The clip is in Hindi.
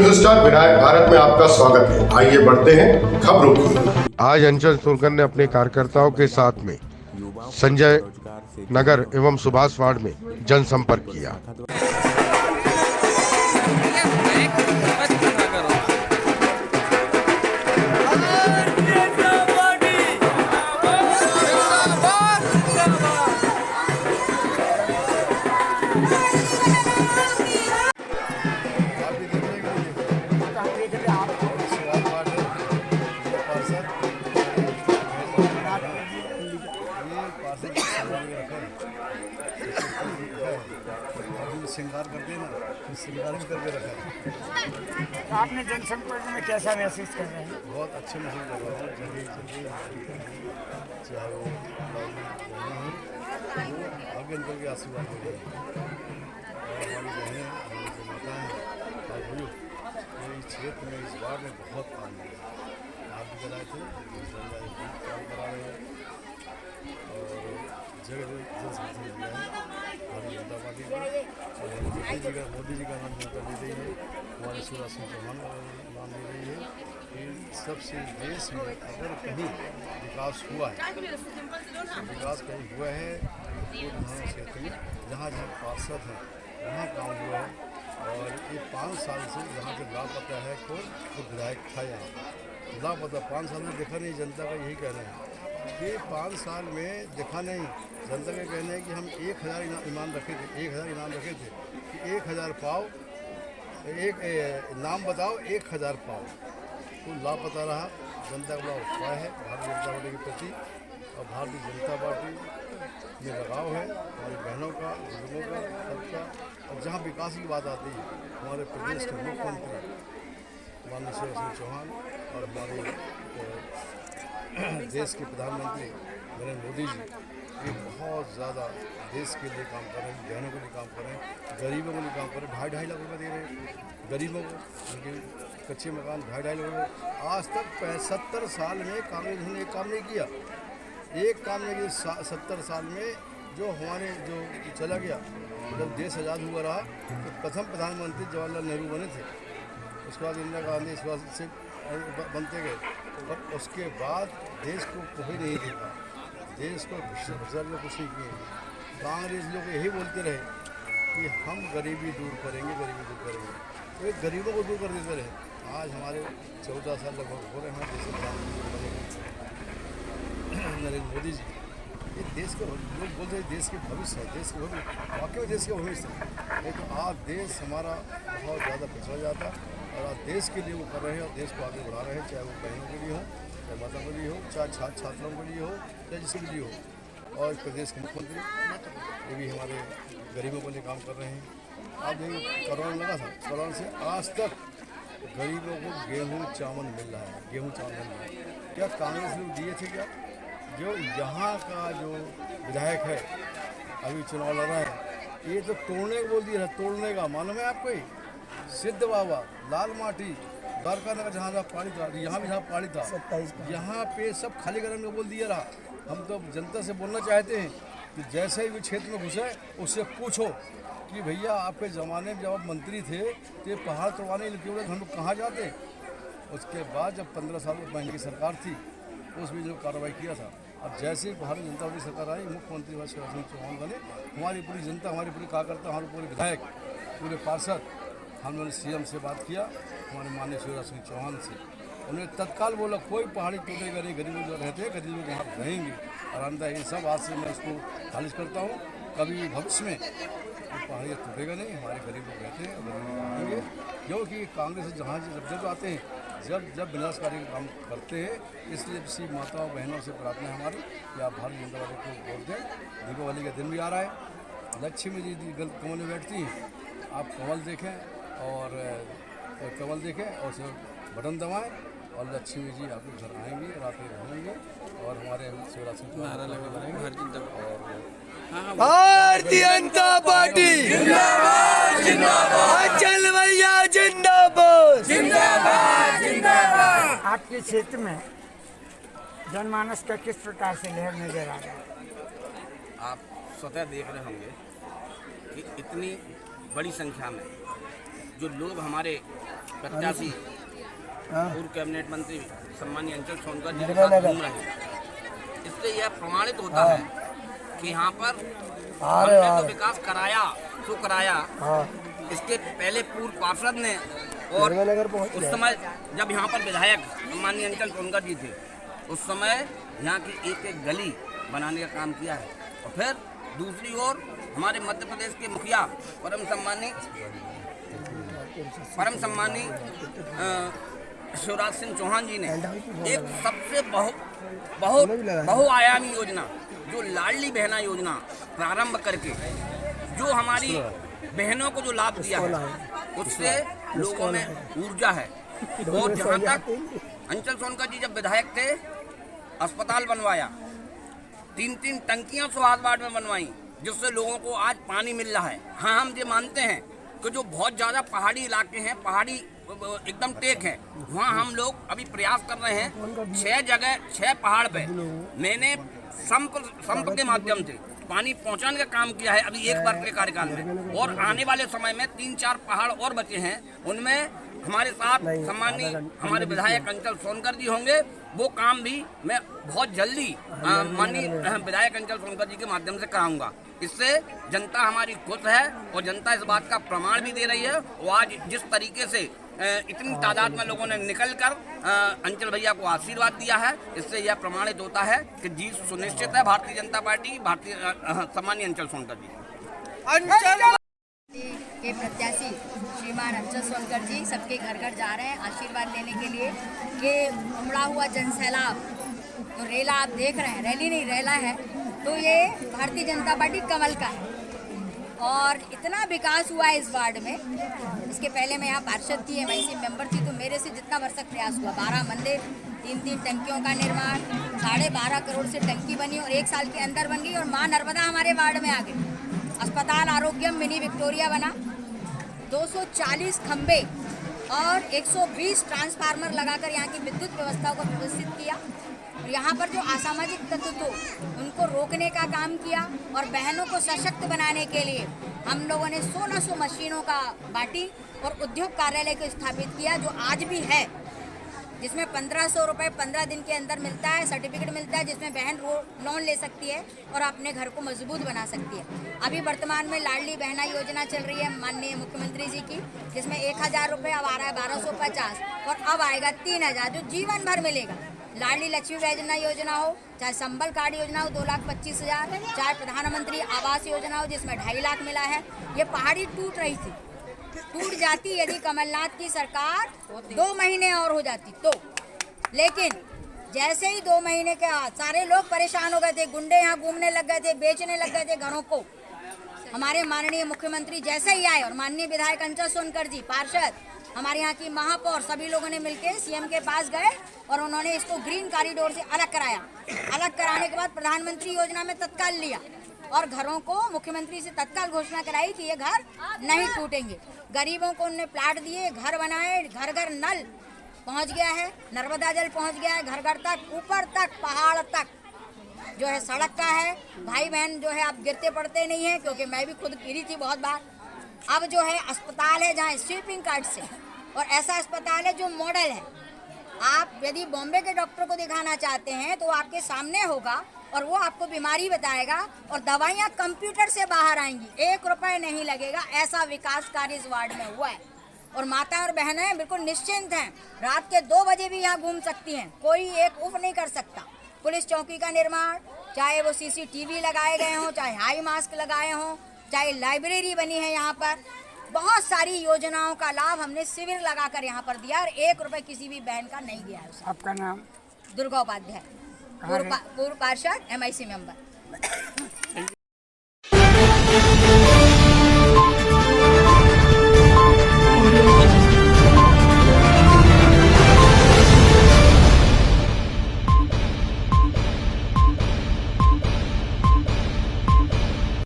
हिंदुस्तान विनायक भारत में आपका स्वागत है। आइए बढ़ते हैं खबरों की। आज अंचल सोनकर ने अपने कार्यकर्ताओं के साथ में संजय नगर एवं सुभाष वार्ड में जनसंपर्क किया। श्रृंगार करते हैं ना, श्रृंगार भी करके रखा है। आपने जनसंपर्क में कैसा महसूस कर रहे हैं? बहुत अच्छे महसूस कर रहा हूँ। जल्दी चाहे वो आगे निकल के आशीर्वाद दे रही है और हमारी बहनें हमारी माता हैं और भाइयों, इस क्षेत्र में इस वार्ड में बहुत काम किया। आप भी कराए थे, काम करा रहे हैं और जगह जगह संगठन दिया है भारतीय जनता पार्टी को। मोदी जी का नाम कर दी गई है, हमारे शिवराज सिंह चौहान का नाम दी गई है कि सबसे देश में अगर कहीं विकास हुआ है, विकास कहीं हुआ है तो विधान क्षेत्र में जहाँ जहाँ पार्षद हैं वहाँ काम हुआ है। और ये 5 साल से जहाँ से लापता है कोई तो विधायक था यहाँ लापता। 5 साल में देखा नहीं, जनता का यही कहना है कि 5 साल में देखा नहीं। जनता का कहना है कि हम 1000 इनाम रखे थे, 1000 इनाम रखे थे कि 1000 पाओ, एक नाम बताओ 1000 पाओ, तो लापता रहा। जनता का बड़ा उत्साह है भारतीय जनता पार्टी के प्रति और भारतीय जनता पार्टी में लगाव है हमारी बहनों का, बुजुर्गों का, सबका। और जहाँ विकास की बात आती है, हमारे प्रदेश के मुख्यमंत्री माननीय शिवराज सिंह चौहान और हमारे देश के प्रधानमंत्री नरेंद्र मोदी जी ये बहुत ज़्यादा देश के लिए काम कर रहे हैं, बहनों के लिए काम कर रहे हैं, गरीबों के लिए काम कर रहे हैं। 2.5 लाख रुपये दे रहे हैं गरीबों को, उनके कच्चे मकान 2.5 लाख रुपये। आज तक 75 साल में कांग्रेस ने एक काम नहीं किया, एक काम नहीं किया। 70 साल में जो हमारे जो चला गया, जब देश आज़ाद हुआ रहा तो प्रथम प्रधानमंत्री जवाहरलाल नेहरू बने थे, उसके बाद इंदिरा गांधी इस बात से बनते गए और उसके बाद देश को कोई नहीं देखा, देश को भ्रष्टाचार में कुछ नहीं किए। कांग्रेस लोग यही बोलते रहे कि हम गरीबी दूर करेंगे, गरीबी दूर करेंगे, तो एक गरीबों को दूर कर देते रहे। आज हमारे 14 साल लगभग हो रहे हैं देश के प्रधानमंत्री नरेंद्र मोदी जी। ये देश के लोग बोलते हैं देश के भविष्य है, देश के भविष्य, वाकई में देश के भविष्य है। लेकिन आज देश हमारा बहुत ज़्यादा पिछड़ा जाता और आज देश के लिए वो कर रहे हैं और देश को आगे बढ़ा रहे हैं, चाहे वो बहनों के लिए हो, चाहे माता के लिए हो, चाहे छात्र छात्राओं के लिए हो, चाहे जिसके लिए हो। और प्रदेश के मुख्यमंत्री ये भी हमारे गरीबों के लिए काम कर रहे हैं। आज देखिए कोरोना लगा था, कोरोना से आज तक गरीबों को गेहूँ चावल मिल रहा है, गेहूँ चावल मिल रहा है। क्या कांग्रेस लोग दिए थे क्या? जो यहाँ का जो विधायक है अभी चुनाव लड़ रहा है, ये तो तोड़ने को बोल दिया है, तोड़ने का। मालूम है आपको? सिद्ध बाबा, लाल माटी, द्वारका नगर जहाँ जहाँ पानी था, यहाँ भी जहाँ पानी था, यहाँ पे सब खाली करने को बोल दिया रहा। हम तो जनता से बोलना चाहते हैं कि जैसे ही भी क्षेत्र में घुसे उससे पूछो कि भैया आपके ज़माने में जब आप मंत्री थे तो ये पहाड़ तोड़वाने के लिए हम लोग कहाँ जाते। उसके बाद जब 15 साल पहले की सरकार थी उस बीच जो कार्रवाई किया था। अब जैसे ही भारतीय जनता पार्टी सरकार आई, मुख्यमंत्री शिवराज सिंह चौहान बने, हमारी पूरी जनता, हमारी पूरी कार्यकर्ता, हमारे पूरे विधायक, पूरे पार्षद, हमने सीएम से बात किया, हमारे माननीय शिवराज सिंह चौहान से। उन्होंने तत्काल बोला कोई पहाड़ी टूटेगा नहीं, गरीब लोग रहते हैं, गरीब लोग यहाँ रहेंगे आरामदायक। ये सब आज से मैं इसको खारिज करता हूँ। कभी भविष्य में पहाड़ी टूटेगा नहीं, हमारे गरीब लोग रहते हैं, गरीब लोग रहेंगे। क्योंकि कांग्रेस जहाँ जब आते हैं, जब विनाशकारी काम करते हैं, इसलिए किसी माताओं बहनों से प्रार्थना है हमारी कि आप भारतीय जनता पार्टी को वोट दें। दीपावली का दिन भी आ रहा है, लक्ष्मी जी कमल में बैठती हैं, आप कमल देखें और कमल देखें और उसे बटन दबाएं और लक्ष्मी जी आपके घर आएंगी, रात में रहेंगे और हमारे शिवराज सिंह चौहान भारतीय जनता पार्टी जिंदाबाद, जिंदाबाद, अचल भैया जिंदाबाद, जिंदाबाद, जिंदाबाद। आपके क्षेत्र में जनमानस का किस प्रकार से लहर नजर आ रहा है? आप स्वतः देख रहे होंगे कि इतनी बड़ी संख्या में जो लोग हमारे प्रत्याशी पूर्व कैबिनेट मंत्री सम्मानीय अंचल सोनकर जी के साथ घूम रहे हैं। इससे यह प्रमाणित होता है कि यहाँ पर हमने तो विकास कराया इसके पहले पूर्व पार्षद ने और उस समय जब यहाँ पर विधायक सम्मानीय अंचल सोनकर जी थे उस समय यहाँ की एक गली बनाने का काम किया है। और फिर दूसरी ओर हमारे मध्य प्रदेश के मुखिया परम सम्मानी शिवराज सिंह चौहान जी ने एक सबसे बहुआयामी योजना जो लाडली बहना योजना प्रारंभ करके जो हमारी बहनों को जो लाभ दिया है उससे लोगों में ऊर्जा है। और जहाँ तक अंचल सोनकर जी जब विधायक थे अस्पताल बनवाया, 3-3 टंकियां सुहास वार्ड में बनवाई जिससे लोगों को आज पानी मिल रहा है। हाँ, हम ये मानते हैं कि जो बहुत ज़्यादा पहाड़ी इलाके हैं, पहाड़ी एकदम टेक है, वहाँ हम लोग अभी प्रयास कर रहे हैं 6 पहाड़ पे मैंने संप के माध्यम से पानी पहुंचाने का काम किया है अभी 1 वर्ष के कार्यकाल में। और आने वाले समय में 3-4 पहाड़ और बचे हैं, उनमें हमारे साथ सम्मानीय हमारे विधायक अंचल सोनकर जी होंगे। वो काम भी मैं बहुत जल्दी माननीय विधायक अंचल सोनकर जी के माध्यम से कराऊंगा। इससे जनता हमारी खुश है और जनता इस बात का प्रमाण भी दे रही है। और आज जिस तरीके से इतनी तादाद में लोगों ने निकलकर अंचल भैया को आशीर्वाद दिया है, इससे यह प्रमाणित होता है कि जीत सुनिश्चित है भारतीय जनता पार्टी सम्मानीय अंचल सोनकर जी के प्रत्याशी श्रीमान अंचल सोनकर जी सबके घर घर जा रहे हैं आशीर्वाद लेने के लिए। कि उमड़ा हुआ जनसैलाब तो रेला आप देख रहे हैं, रैली नहीं रेला है, तो ये भारतीय जनता पार्टी कमल का है। और इतना विकास हुआ है इस वार्ड में। इसके पहले मैं यहाँ पार्षद थी, MIC मेंबर थी, तो मेरे से जितना भर तक प्रयास हुआ 12 मंदिर, 3-3 टंकियों का निर्माण, 12.5 करोड़ से टंकी बनी और 1 साल के अंदर बन गई। और माँ नर्मदा हमारे वार्ड में आ गई। अस्पताल आरोग्यम मिनी विक्टोरिया बना, 240 खंबे और 120 ट्रांसफार्मर लगाकर यहाँ की विद्युत व्यवस्था को व्यवस्थित किया। और यहाँ पर जो असामाजिक तत्व थे उनको रोकने का काम किया। और बहनों को सशक्त बनाने के लिए हम लोगों ने 1600 मशीनों का बांटी और उद्योग कार्यालय को स्थापित किया, जो आज भी है, जिसमें 1500 रुपये 15 दिन के अंदर मिलता है, सर्टिफिकेट मिलता है, जिसमें बहन लोन ले सकती है और अपने घर को मजबूत बना सकती है। अभी वर्तमान में लाडली बहना योजना चल रही है माननीय मुख्यमंत्री जी की, जिसमें 1000 रुपये अब आ रहा है 1250 और अब आएगा 3000 जो जीवन भर मिलेगा। लाडली लक्ष्मी वैजना योजना हो, चाहे संबल कार्ड योजना हो 2,25,000, चाहे प्रधानमंत्री आवास योजना हो जिसमें 2.5 लाख मिला है। ये पहाड़ी टूट रही थी, टूट जाती यदि कमलनाथ की सरकार 2 महीने और हो जाती तो। लेकिन जैसे ही 2 महीने के बाद सारे लोग परेशान हो गए थे, गुंडे यहाँ घूमने लग गए थे, बेचने लग गए थे घरों को। हमारे माननीय मुख्यमंत्री जैसे ही आए और माननीय विधायक अंचल सोनकर जी, पार्षद, हमारे यहाँ की महापौर, सभी लोगों ने मिलकर CM के पास गए और उन्होंने इसको ग्रीन कॉरिडोर से अलग कराया। अलग कराने के बाद प्रधानमंत्री योजना में तत्काल लिया और घरों को मुख्यमंत्री से तत्काल घोषणा कराई कि ये घर नहीं टूटेंगे। गरीबों को उन्होंने प्लाट दिए, घर बनाए, घर घर नल पहुंच गया है, नर्मदा जल पहुंच गया है घर घर तक, ऊपर तक, पहाड़ तक जो है सड़क का है। भाई बहन जो है आप गिरते पड़ते नहीं है, क्योंकि मैं भी खुद गिरी थी बहुत बार। अब जो है अस्पताल है जहाँ स्वीपिंग कार्ड से, और ऐसा अस्पताल है जो मॉडल है। आप यदि बॉम्बे के डॉक्टर को दिखाना चाहते हैं तो आपके सामने होगा और वो आपको बीमारी बताएगा और दवाइयाँ कंप्यूटर से बाहर आएंगी, 1 रुपये नहीं लगेगा। ऐसा विकास कार्य इस वार्ड में हुआ है और माता और बहनें बिल्कुल निश्चिंत हैं, रात के 2 बजे भी यहाँ घूम सकती हैं, कोई एक उफ नहीं कर सकता। पुलिस चौकी का निर्माण, चाहे वो CCTV लगाए गए हों, चाहे हाई मास्क लगाए हों, चाहे लाइब्रेरी बनी है यहाँ पर, बहुत सारी योजनाओं का लाभ हमने शिविर लगाकर यहाँ पर दिया और 1 रुपये किसी भी बहन का नहीं दिया है। आपका नाम? दुर्गा उपाध्याय, पूर्व पार्षद, MIC मेंबर।